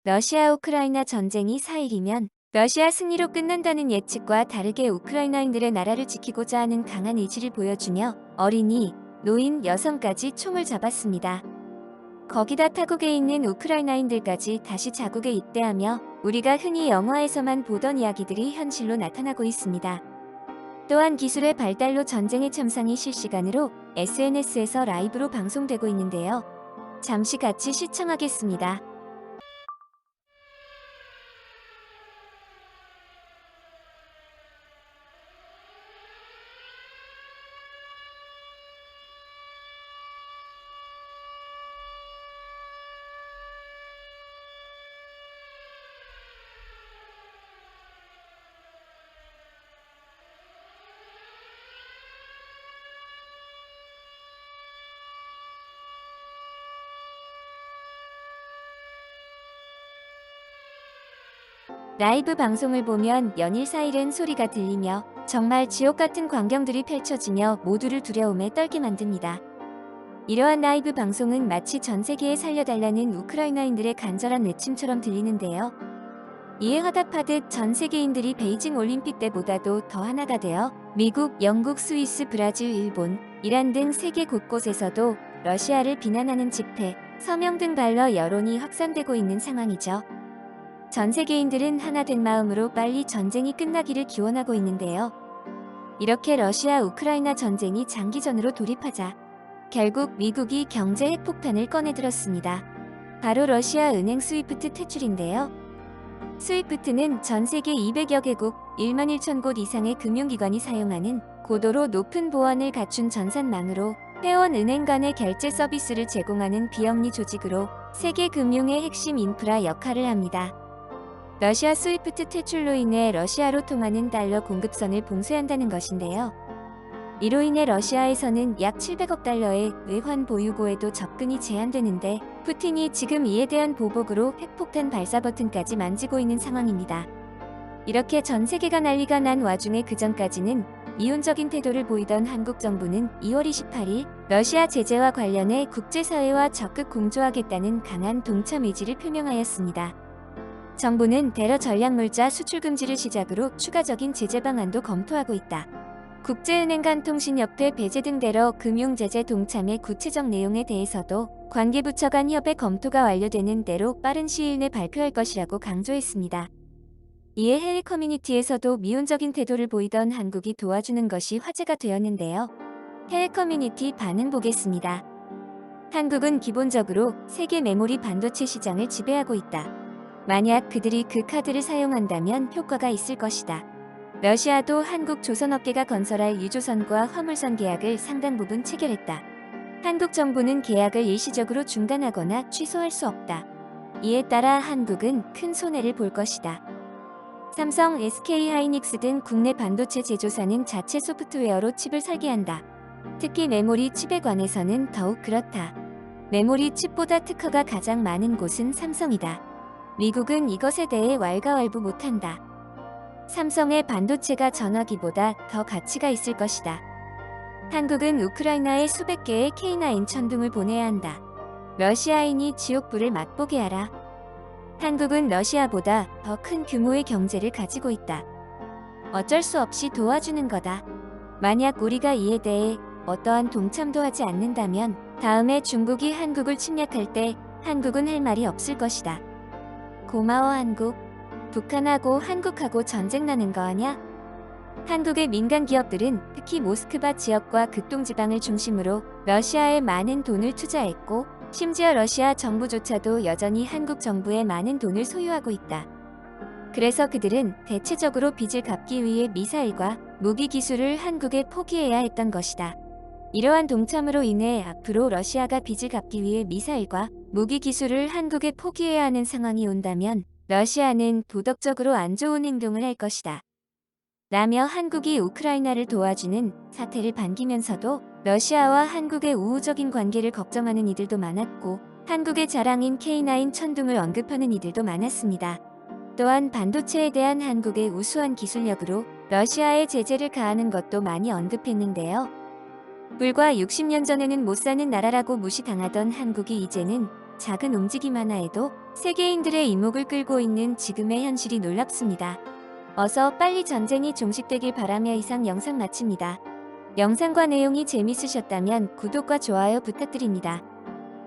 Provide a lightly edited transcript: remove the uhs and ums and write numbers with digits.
러시아 우크라이나 전쟁이 4일이면 러시아 승리로 끝난다는 예측과 다르게 우크라이나인들의 나라를 지키고자 하는 강한 의지를 보여주며 어린이, 노인, 여성까지 총을 잡았습니다. 거기다 타국에 있는 우크라이나인들까지 다시 자국에 입대하며 우리가 흔히 영화에서만 보던 이야기들이 현실로 나타나고 있습니다. 또한 기술의 발달로 전쟁의 참상이 실시간으로 SNS에서 라이브로 방송되고 있는데요. 잠시 같이 시청하겠습니다. 라이브 방송을 보면 연일 사이렌 소리가 들리며 정말 지옥 같은 광경들이 펼쳐지며 모두를 두려움에 떨게 만듭니다. 이러한 라이브 방송은 마치 전 세계에 살려달라는 우크라이나인들의 간절한 외침처럼 들리는데요. 이에 화답하듯 전 세계인들이 베이징 올림픽 때보다도 더 하나가 되어 미국, 영국, 스위스, 브라질, 일본, 이란 등 세계 곳곳에서도 러시아를 비난하는 집회, 서명 등 발로 여론이 확산되고 있는 상황이죠. 전 세계인들은 하나 된 마음으로 빨리 전쟁이 끝나기를 기원하고 있는데요. 이렇게 러시아 우크라이나 전쟁이 장기전으로 돌입하자 결국 미국이 경제 핵폭탄을 꺼내들었습니다. 바로 러시아 은행 스위프트 퇴출인데요. 스위프트는 전 세계 200여 개국 1만 1천 곳 이상의 금융기관이 사용하는 고도로 높은 보안을 갖춘 전산망으로 회원 은행 간의 결제 서비스를 제공하는 비영리 조직으로 세계 금융의 핵심 인프라 역할을 합니다. 러시아 스위프트 퇴출로 인해 러시아로 통하는 달러 공급선을 봉쇄한다는 것인데요. 이로 인해 러시아에서는 약 700억 달러의 외환 보유고에도 접근이 제한되는데 푸틴이 지금 이에 대한 보복으로 핵폭탄 발사 버튼까지 만지고 있는 상황입니다. 이렇게 전 세계가 난리가 난 와중에 그전까지는 이온적인 태도를 보이던 한국 정부는 2월 28일 러시아 제재와 관련해 국제사회와 적극 공조하겠다는 강한 동참 의지를 표명하였습니다. 정부는 대러 전략물자 수출 금지를 시작으로 추가적인 제재 방안도 검토하고 있다. 국제은행 간 통신협회 배제 등 대러 금융제재 동참의 구체적 내용에 대해서도 관계부처 간 협의 검토가 완료되는 대로 빠른 시일 내 발표할 것이라고 강조했습니다. 이에 해외 커뮤니티에서도 미온적인 태도를 보이던 한국이 도와주는 것이 화제가 되었는데요. 해외 커뮤니티 반응 보겠습니다. 한국은 기본적으로 세계 메모리 반도체 시장을 지배하고 있다. 만약 그들이 그 카드를 사용한다면 효과가 있을 것이다. 러시아도 한국 조선업계가 건설할 유조선과 화물선 계약을 상당 부분 체결했다. 한국 정부는 계약을 일시적으로 중단하거나 취소할 수 없다. 이에 따라 한국은 큰 손해를 볼 것이다. 삼성, SK하이닉스 등 국내 반도체 제조사는 자체 소프트웨어로 칩을 설계한다. 특히 메모리 칩에 관해서는 더욱 그렇다. 메모리 칩보다 특허가 가장 많은 곳은 삼성이다. 미국은 이것에 대해 왈가왈부 못한다. 삼성의 반도체가 전화기보다 더 가치가 있을 것이다. 한국은 우크라이나에 수백 개의 K9 천둥을 보내야 한다. 러시아인이 지옥불을 맛보게 하라. 한국은 러시아보다 더 큰 규모의 경제를 가지고 있다. 어쩔 수 없이 도와주는 거다. 만약 우리가 이에 대해 어떠한 동참도 하지 않는다면 다음에 중국이 한국을 침략할 때 한국은 할 말이 없을 것이다. 고마워 한국. 북한하고 한국하고 전쟁 나는 거 아냐? 한국의 민간 기업들은 특히 모스크바 지역과 극동지방을 중심으로 러시아에 많은 돈을 투자했고 심지어 러시아 정부조차도 여전히 한국 정부에 많은 돈을 소유하고 있다. 그래서 그들은 대체적으로 빚을 갚기 위해 미사일과 무기 기술을 한국에 포기해야 했던 것이다. 이러한 동참으로 인해 앞으로 러시아가 빚을 갚기 위해 미사일과 무기 기술을 한국에 포기해야 하는 상황이 온다면 러시아는 도덕적으로 안 좋은 행동을 할 것이다. 라며 한국이 우크라이나를 도와주는 사태를 반기면서도 러시아와 한국의 우호적인 관계를 걱정하는 이들도 많았고 한국의 자랑인 K9 천둥을 언급하는 이들도 많았습니다. 또한 반도체에 대한 한국의 우수한 기술력으로 러시아에 제재를 가하는 것도 많이 언급했는데요. 불과 60년 전에는 못 사는 나라라고 무시당하던 한국이 이제는 작은 움직임 하나에도 세계인들의 이목을 끌고 있는 지금의 현실이 놀랍습니다. 어서 빨리 전쟁이 종식되길 바라며 이상 영상 마칩니다. 영상과 내용이 재밌으셨다면 구독과 좋아요 부탁드립니다.